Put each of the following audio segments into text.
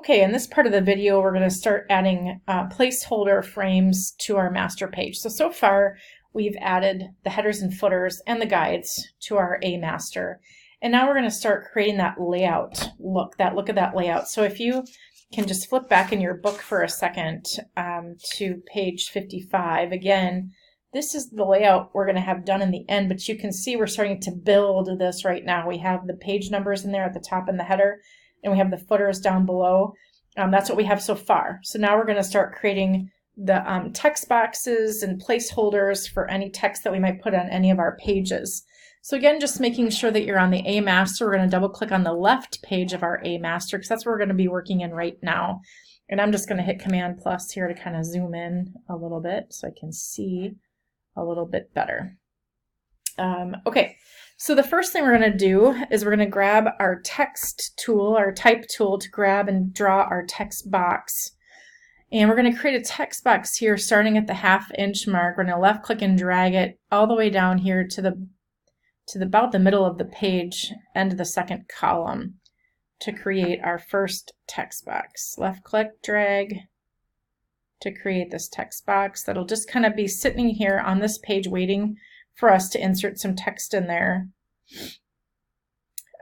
Okay, in this part of the video, we're going to start adding placeholder frames to our master page. So far, we've added the headers and footers and the guides to our A master. And now we're going to start creating that layout look of that layout. So if you can just flip back in your book for a second to page 55. Again, this is the layout we're going to have done in the end, but you can see we're starting to build this right now. We have the page numbers in there at the top in the header, and we have the footers down below. That's what we have so far. So now we're going to start creating the text boxes and placeholders for any text that we might put on any of our pages. So again, just making sure that you're on the A master. We're going to double click on the left page of our A master because that's what we're going to be working in right now. And I'm just going to hit Command plus here to kind of zoom in a little bit so I can see a little bit better. Okay. So the first thing we're going to do is we're going to grab our text tool, our type tool, to grab and draw our text box. And we're going to create a text box here starting at the ½ mark. We're going to left click and drag it all the way down here to about the middle of the page, end of the second column, to create our first text box. Left click, drag to create this text box that'll just kind of be sitting here on this page waiting for us to insert some text in there.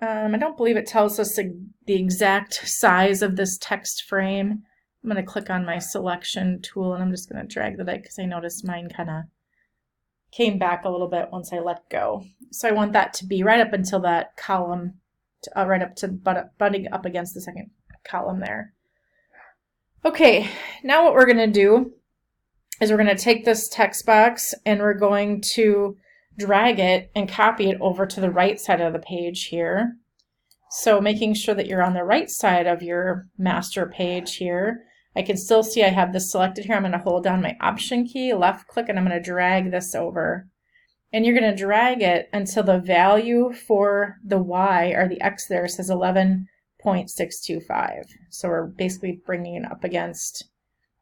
I don't believe it tells us the exact size of this text frame. I'm going to click on my selection tool and I'm just going to drag that out because I noticed mine kind of came back a little bit once I let go. So I want that to be right up until that column, right up to butting up against the second column there. Okay, now what we're going to do is we're going to take this text box and we're going to drag it and copy it over to the right side of the page here. So making sure that you're on the right side of your master page here. I can still see I have this selected here. I'm going to hold down my Option key, left click, and I'm going to drag this over. And you're going to drag it until the value for the Y or the X there says 11.625. So we're basically bringing it up against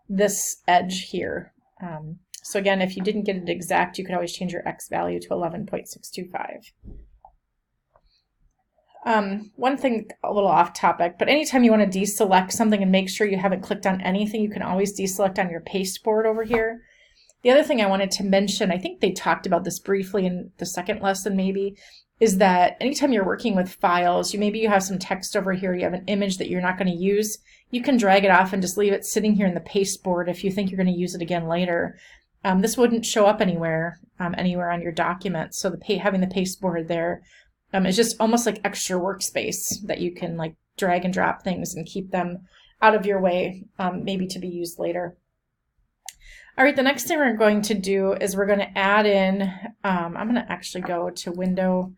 this edge here. So again, if you didn't get it exact, you could always change your X value to 11.625. One thing, a little off topic, but anytime you want to deselect something and make sure you haven't clicked on anything, you can always deselect on your paste board over here. The other thing I wanted to mention, I think they talked about this briefly in the second lesson maybe, is that anytime you're working with files, maybe you have some text over here, you have an image that you're not going to use, you can drag it off and just leave it sitting here in the paste board if you think you're going to use it again later. This wouldn't show up anywhere on your document, so having the paste board there is just almost like extra workspace that you can like drag and drop things and keep them out of your way, maybe to be used later. All right, the next thing we're going to do is we're going to add in, I'm going to actually go to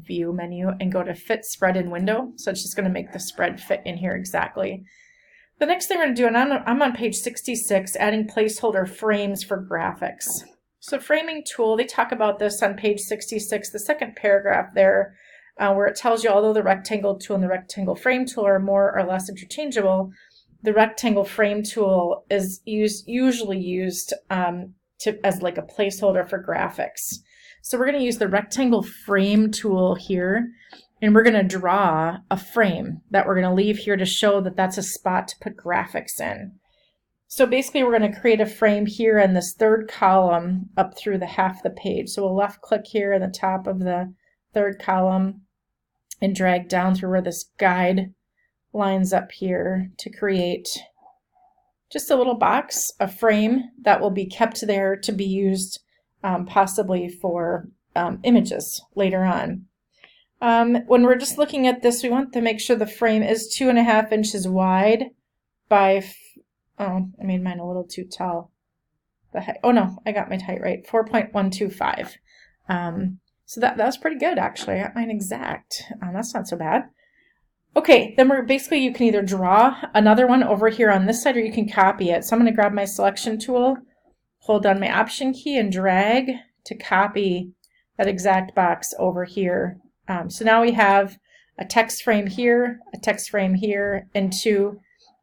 View menu and go to Fit Spread in Window. So it's just going to make the spread fit in here exactly. The next thing we're going to do, and I'm on page 66, adding placeholder frames for graphics. So framing tool, they talk about this on page 66, the second paragraph there, where it tells you although the rectangle tool and the rectangle frame tool are more or less interchangeable, the rectangle frame tool is usually used as like a placeholder for graphics. So we're going to use the rectangle frame tool here, and we're going to draw a frame that we're going to leave here to show that that's a spot to put graphics in. So basically we're going to create a frame here in this third column up through the half the page. So we'll left click here in the top of the third column and drag down through where this guide lines up here to create just a little box, a frame that will be kept there to be used possibly for images later on. When we're just looking at this, we want to make sure the frame is 2.5 inches wide by, I made mine a little too tall. The height, oh no, I got my height right, 4.125. So that was pretty good actually. I got mine exact. That's not so bad. Okay, then you can either draw another one over here on this side or you can copy it. So I'm going to grab my selection tool, hold down my Option key and drag to copy that exact box over here. So now we have a text frame here, a text frame here, and 2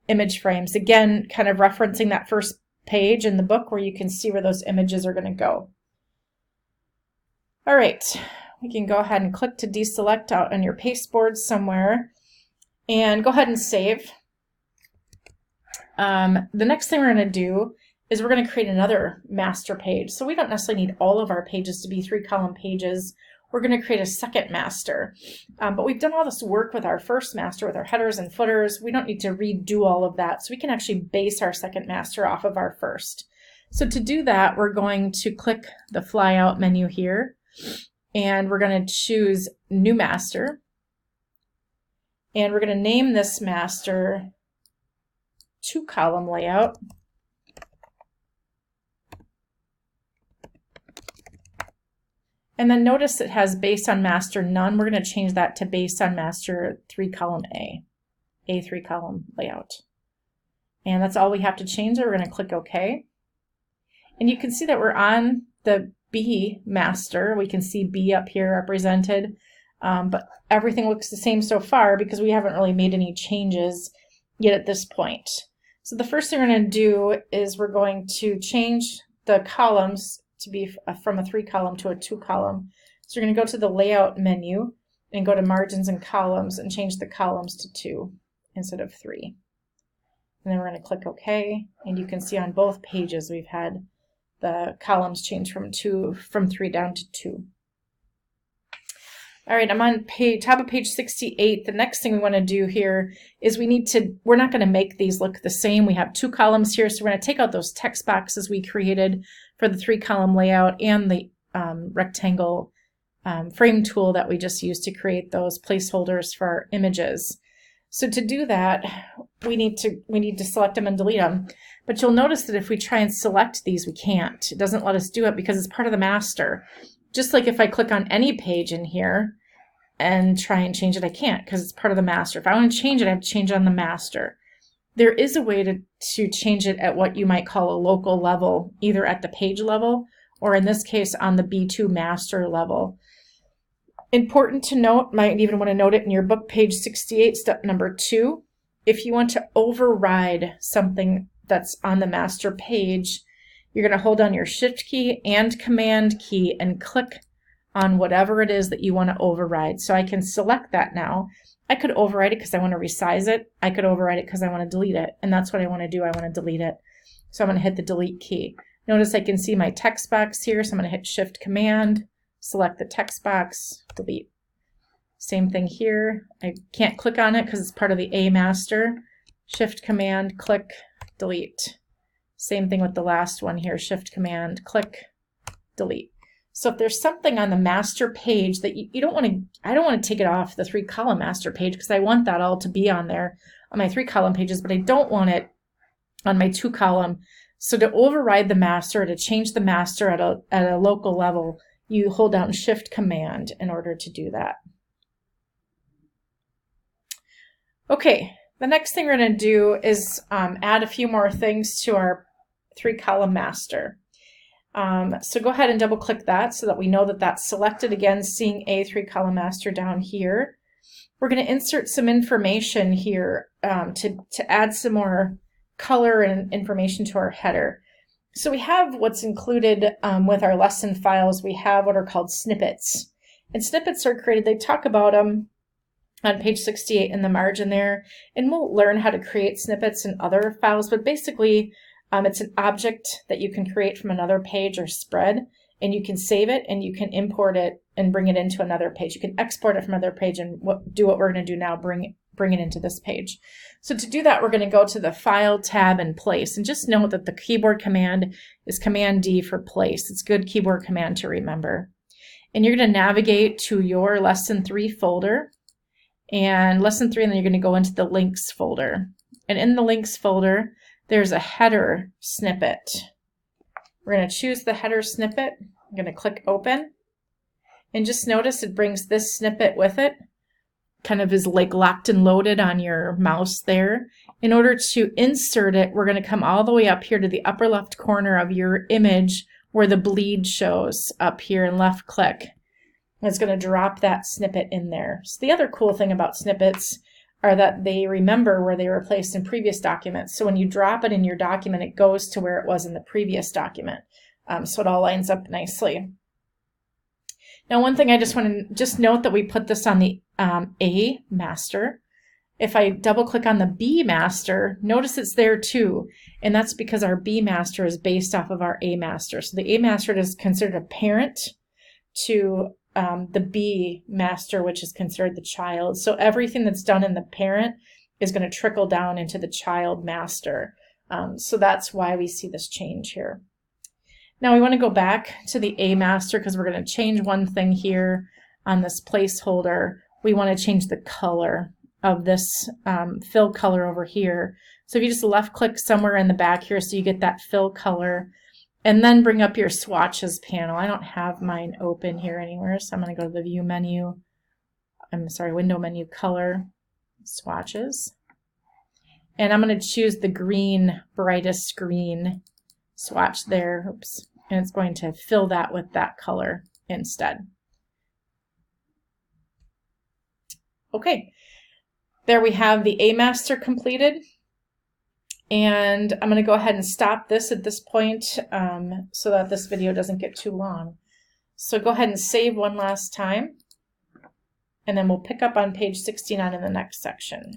image frames. Again, kind of referencing that first page in the book where you can see where those images are going to go. All right, we can go ahead and click to deselect out on your paste board somewhere. and go ahead and save. The next thing we're going to do is we're going to create another master page. So we don't necessarily need all of our pages to be 3-column pages. We're going to create a second master. But we've done all this work with our first master with our headers and footers. We don't need to redo all of that. So we can actually base our second master off of our first. So to do that, we're going to click the flyout menu here, and we're going to choose New Master. And we're going to name this master 2-column layout. And then notice it has based on master none. We're going to change that to based on master 3-column A 3-column layout. And that's all we have to change. We're going to click OK. And you can see that we're on the B master. We can see B up here represented, but everything looks the same so far because we haven't really made any changes yet at this point. So the first thing we're going to do is we're going to change the columns to be from a 3-column to a 2-column. So you're going to go to the layout menu and go to margins and columns and change the columns to 2 instead of 3. And then we're going to click OK, and you can see on both pages we've had the columns change from 3 down to 2. All right, I'm on top of page 68. The next thing we want to do here is we're not going to make these look the same. We have 2 columns here, so we're going to take out those text boxes we created for the 3-column layout and the rectangle frame tool that we just used to create those placeholders for our images. So to do that, we need to select them and delete them. But you'll notice that if we try and select these, we can't. It doesn't let us do it because it's part of the master. Just like if I click on any page in here and try and change it, I can't because it's part of the master. If I want to change it, I have to change it on the master. There is a way to change it at what you might call a local level, either at the page level or in this case on the B2 master level. Important to note, might even want to note it in your book, page 68, step number 2. If you want to override something that's on the master page, you're going to hold down your Shift key and Command key and click on whatever it is that you want to override. So I can select that now. I could override it because I want to resize it. I could override it because I want to delete it. And that's what I want to do. I want to delete it. So I'm going to hit the delete key. Notice I can see my text box here. So I'm going to hit Shift Command, select the text box, delete. Same thing here. I can't click on it because it's part of the A master. Shift Command, click, delete. Same thing with the last one here. Shift Command, click, delete. So if there's something on the master page that you don't want to, I don't want to take it off the 3-column master page because I want that all to be on there on my 3-column pages, but I don't want it on my 2-column. So to override the master, to change the master at a local level, you hold down Shift Command in order to do that. Okay, the next thing we're going to do is add a few more things to our 3-column master. So go ahead and double click that so that we know that that's selected. Again, seeing a 3-column master down here. We're going to insert some information here to add some more color and information to our header. So we have what's included with our lesson files. We have what are called snippets. And snippets are created, they talk about them on page 68 in the margin there. And we'll learn how to create snippets in other files, but basically it's an object that you can create from another page or spread, and you can save it and you can import it and bring it into another page. You can export it from another page and do what we're going to do now, bring it into this page. So to do that, we're going to go to the File tab and Place. And just note that the keyboard command is Command D for place. It's a good keyboard command to remember. And you're going to navigate to your Lesson 3 folder. And Lesson 3, and then you're going to go into the Links folder. And in the Links folder, there's a header snippet. We're going to choose the header snippet. I'm going to click Open. And just notice it brings this snippet with it. Kind of is like locked and loaded on your mouse there. In order to insert it, we're going to come all the way up here to the upper left corner of your image where the bleed shows up here, and left click. And it's going to drop that snippet in there. So the other cool thing about snippets are that they remember where they were placed in previous documents. So when you drop it in your document, it goes to where it was in the previous document. So it all lines up nicely. Now, one thing I just want to note that we put this on the A master, If I double click on the B master, notice it's there too. And that's because our B master is based off of our A master. So the A master is considered a parent to the B master, which is considered the child. So everything that's done in the parent is going to trickle down into the child master. So that's why we see this change here. Now we want to go back to the A master because we're going to change one thing here on this placeholder. We want to change the color of this fill color over here. So if you just left click somewhere in the back here so you get that fill color, and then bring up your swatches panel. I don't have mine open here anywhere, so I'm going to go to the view menu. Window menu, color, swatches. And I'm going to choose the green, brightest green swatch there. Oops. And it's going to fill that with that color instead. Okay, there we have the A master completed. And I'm going to go ahead and stop this at this point so that this video doesn't get too long. So go ahead and save one last time, and then we'll pick up on page 69 in the next section.